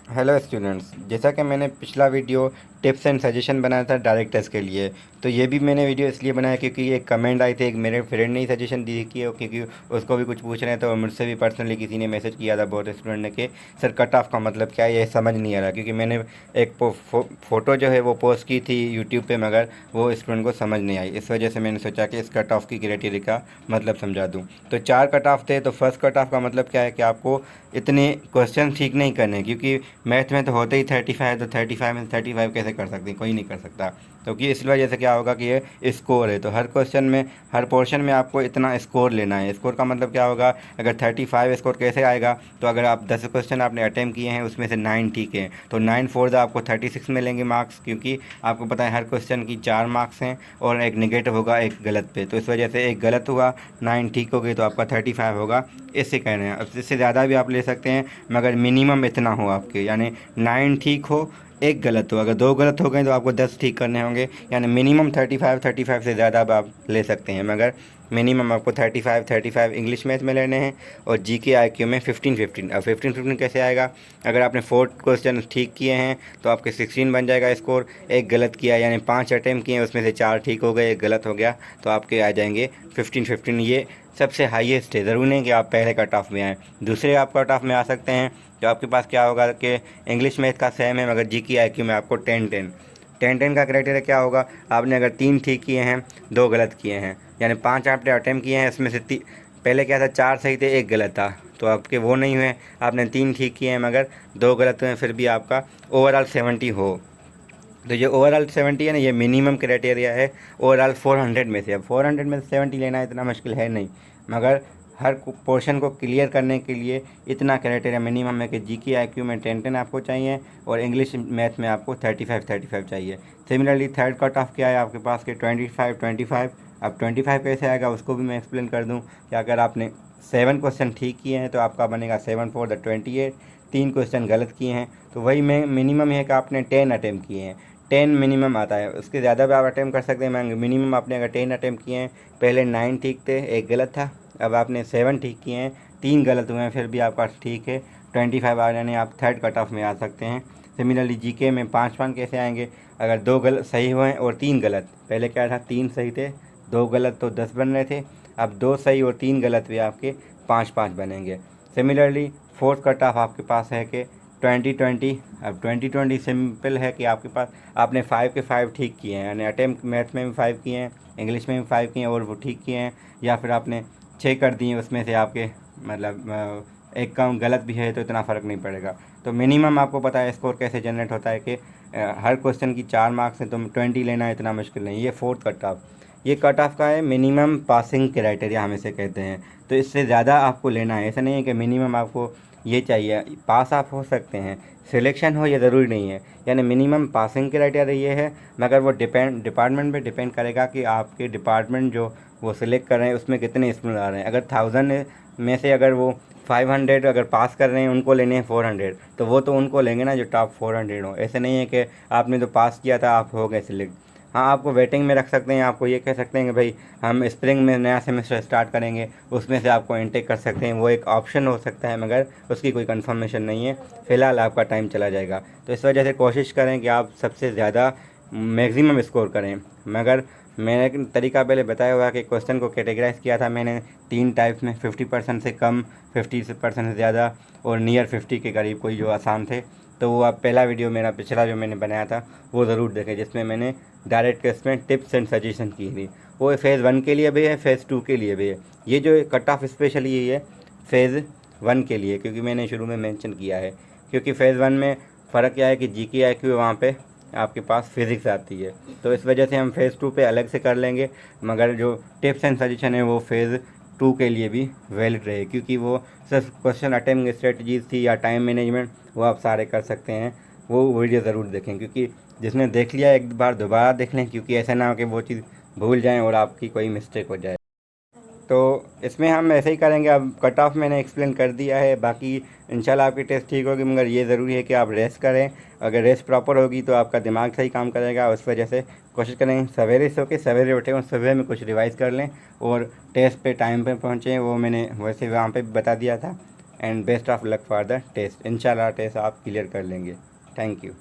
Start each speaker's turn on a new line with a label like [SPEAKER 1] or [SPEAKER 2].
[SPEAKER 1] Hello students, जैसा कि मैंने पिछला वीडियो टिप्स एंड सजेशन बनाया था डायरेक्ट टेस्ट के लिए, तो ये भी मैंने वीडियो इसलिए बनाया क्योंकि एक कमेंट आई थी, एक मेरे फ्रेंड ने ही सजेशन दी कि क्योंकि उसको भी कुछ पूछ रहे हैं। तो मुझसे भी पर्सनली किसी ने मैसेज किया था, बहुत स्टूडेंट ने, कि सर कट ऑफ का मतलब क्या है, ये समझ नहीं आ रहा। क्योंकि मैंने एक फ़ोटो जो है वो पोस्ट की थी यूट्यूब पर, मगर वो स्टूडेंट को समझ नहीं आई। इस वजह से मैंने सोचा कि इस कट ऑफ की क्राइटेरिया का मतलब समझा दूँ। तो 4 कट ऑफ थे। तो फर्स्ट कट ऑफ का मतलब क्या है कि आपको इतने क्वेश्चन ठीक नहीं करने, क्योंकि मैथ में तो होते ही 35, तो 35 में 35 कैसे कर सकते हैं, कोई नहीं कर सकता। क्योंकि इस वजह से क्या होगा कि ये स्कोर है, तो हर क्वेश्चन में, हर पोर्शन में आपको इतना स्कोर लेना है। स्कोर का मतलब क्या होगा, अगर 35 स्कोर कैसे आएगा, तो अगर आप 10 क्वेश्चन आपने अटैम्प्ट किए हैं, उसमें से 9 ठीक है, तो 9 फोर आपको 36 मिलेंगे मार्क्स। क्योंकि आपको पता है हर क्वेश्चन की 4 मार्क्स हैं और एक निगेटिव होगा एक गलत पे। तो इस वजह से एक गलत हुआ, 9 ठीक हो गई, तो आपका 35 होगा। इससे कह रहे हैं, अब इससे ज़्यादा भी आप ले सकते हैं, मगर मिनिमम इतना हो आपके, यानी 9 ठीक हो, एक गलत हो। अगर 2 गलत हो गए तो आपको 10 ठीक करने होंगे, यानी मिनिमम 35 से ज़्यादा अब आप ले सकते हैं, मगर मिनिमम आपको 35 इंग्लिश मैथ में लेने हैं। और जी के आई क्यू में 15 अब 15 कैसे आएगा, अगर आपने 4 क्वेश्चन ठीक किए हैं तो आपके 16 बन जाएगा स्कोर। एक गलत किया, यानी 5 अटैम्प्ट किए, उसमें से 4 ठीक हो गए, एक गलत हो गया, तो आपके आ जाएंगे 15। ये सबसे हाईएस्ट है। ज़रूर नहीं कि आप पहले कट ऑफ में आएँ, दूसरे आप कट ऑफ में आ सकते हैं। तो आपके पास क्या होगा कि इंग्लिश मैथ का सेम है, मगर जी की आई क्यू में आपको 10 का क्राइटेरिया क्या होगा, आपने अगर 3 ठीक किए हैं, 2 गलत किए हैं, यानी 5 आपने अटैम्प्ट किए हैं, इसमें से पहले क्या था, 4 सही थे, एक गलत था, तो आपके वो नहीं हुए। आपने 3 ठीक किए हैं मगर 2 गलत हुए, फिर भी आपका ओवरऑल 70 हो। तो ये ओवरऑल 70 है ना, ये मिनिमम क्राइटेरिया है ओवरऑल 400 में से। अब 400 में से 70 लेना इतना मुश्किल है नहीं, मगर हर पोर्शन को क्लियर करने के लिए इतना क्राइटेरिया मिनिमम है कि जी की आई क्यू में 10 आपको चाहिए और इंग्लिश मैथ में आपको 35 चाहिए। सिमिलरली थर्ड कट ऑफ क्या है आपके पास के 25। अब 25 कैसे आएगा उसको भी मैं एक्सप्लेन कर दूँ कि अगर आपने 7 क्वेश्चन ठीक किए हैं तो आपका बनेगा 7 4 28। 3 क्वेश्चन गलत किए हैं तो वही में मिनिमम है कि आपने 10 अटैम्प्ट किए हैं। 10 मिनिमम आता है, उसके ज़्यादा भी आप अटैम्प्ट कर सकते हैं, मैं मिनिमम आपने अगर 10 अटैम्प्ट किए हैं, पहले 9 ठीक थे, एक गलत था, अब आपने 7 ठीक किए हैं, 3 गलत हुए हैं, फिर भी आपका ठीक है 25 आ जाने, आप थर्ड कट ऑफ में आ सकते हैं। सिमिलरली जीके में 5 कैसे आएंगे, अगर 2 गलत सही हुए और 3 गलत, पहले क्या था 3 सही थे 2 गलत, तो 10 बन रहे थे, अब 2 सही और 3 गलत भी आपके 5 बनेंगे। सिमिलरली फोर्थ कट ऑफ आपके पास है कि 20 अब 20 सिंपल है कि आपके पास आपने 5 के 5 ठीक किए हैं, यानी अटेम्प्ट मैथ में भी 5 किए हैं, इंग्लिश में भी 5 किए हैं और वो ठीक किए हैं, या फिर आपने 6 कर दिए, उसमें से आपके मतलब एक कम गलत भी है तो इतना फ़र्क नहीं पड़ेगा। तो मिनिमम आपको पता है स्कोर कैसे जनरेट होता है कि हर क्वेश्चन की 4 मार्क्स हैं, तो 20 लेना इतना मुश्किल नहीं। ये फोर्थ कट ऑफ, ये कट ऑफ का है मिनिमम पासिंग क्राइटेरिया हम इसे कहते हैं। तो इससे ज़्यादा आपको लेना है, ऐसा नहीं है कि मिनिमम आपको ये चाहिए। पास आप हो सकते हैं, सिलेक्शन हो ये ज़रूरी नहीं है, यानी मिनिमम पासिंग क्राइटेरिया ये है, मगर वो डिपार्टमेंट पे डिपेंड करेगा कि आपके डिपार्टमेंट जो वो सिलेक्ट कर रहे हैं उसमें कितने स्टूडेंट आ रहे हैं। अगर 1000 में से अगर वो 500 अगर पास कर रहे हैं, उनको लेने हैं 400, तो वो तो उनको लेंगे ना जो टॉप 400 हो। ऐसे नहीं है कि आपने तो पास किया था आप हो गए सिलेक्ट। हाँ, आपको वेटिंग में रख सकते हैं, आपको ये कह सकते हैं कि भाई हम स्प्रिंग में नया सेमेस्टर स्टार्ट करेंगे, उसमें से आपको इनटेक कर सकते हैं, वो एक ऑप्शन हो सकता है, मगर उसकी कोई कंफर्मेशन नहीं है। फ़िलहाल आपका टाइम चला जाएगा, तो इस वजह से कोशिश करें कि आप सबसे ज़्यादा मैक्सिमम स्कोर करें। मगर मैंने एक तरीका पहले बताया हुआ कि क्वेश्चन को कैटेगराइज किया था मैंने 3 टाइप्स में, 50% से कम, 50% से ज़्यादा और नियर 50 के करीब कोई जो आसान थे। तो वो आप पहला वीडियो मेरा पिछला जो मैंने बनाया था वो ज़रूर देखें, जिसमें मैंने डायरेक्ट टेस्ट में टिप्स एंड सजेशन की थी। वो फ़ेज़ 1 के लिए भी है, फ़ेज़ 2 के लिए भी है। ये जो कट ऑफ स्पेशली ये है फ़ेज़ 1 के लिए, क्योंकि मैंने शुरू में मेंशन किया है। क्योंकि फ़ेज़ 1 में फ़र्क क्या है कि जी की आई क्यू वहाँ पे आपके पास फिज़िक्स आती है, तो इस वजह से हम फ़ेज़ 2 पे अलग से कर लेंगे। मगर जो टिप्स एंड सजेशन है वो फ़ेज़ 2 के लिए भी वैलिड रहे, क्योंकि वो सिर्फ क्वेश्चन अटेम्प्ट स्ट्रेटजीज थी या टाइम मैनेजमेंट, वो आप सारे कर सकते हैं। वो वीडियो ज़रूर देखें, क्योंकि जिसने देख लिया एक बार दोबारा देख लें, क्योंकि ऐसा ना हो कि वो चीज़ भूल जाएं और आपकी कोई मिस्टेक हो जाए। तो इसमें हम ऐसे ही करेंगे। अब कट ऑफ मैंने एक्सप्लेन कर दिया है, बाकी इंशाल्लाह आपकी टेस्ट ठीक होगी, मगर ये ज़रूरी है कि आप रेस्ट करें। अगर रेस्ट प्रॉपर होगी तो आपका दिमाग सही काम करेगा। उस वजह से कोशिश करें सवेरे सो के सवेरे उठें और सुबह में कुछ रिवाइज़ कर लें और टेस्ट पे टाइम पे पहुँचें। वो मैंने वैसे वहाँ पे भी बता दिया था। And best of luck for the test. इंशाल्लाह टेस्ट आप क्लियर कर लेंगे। Thank you.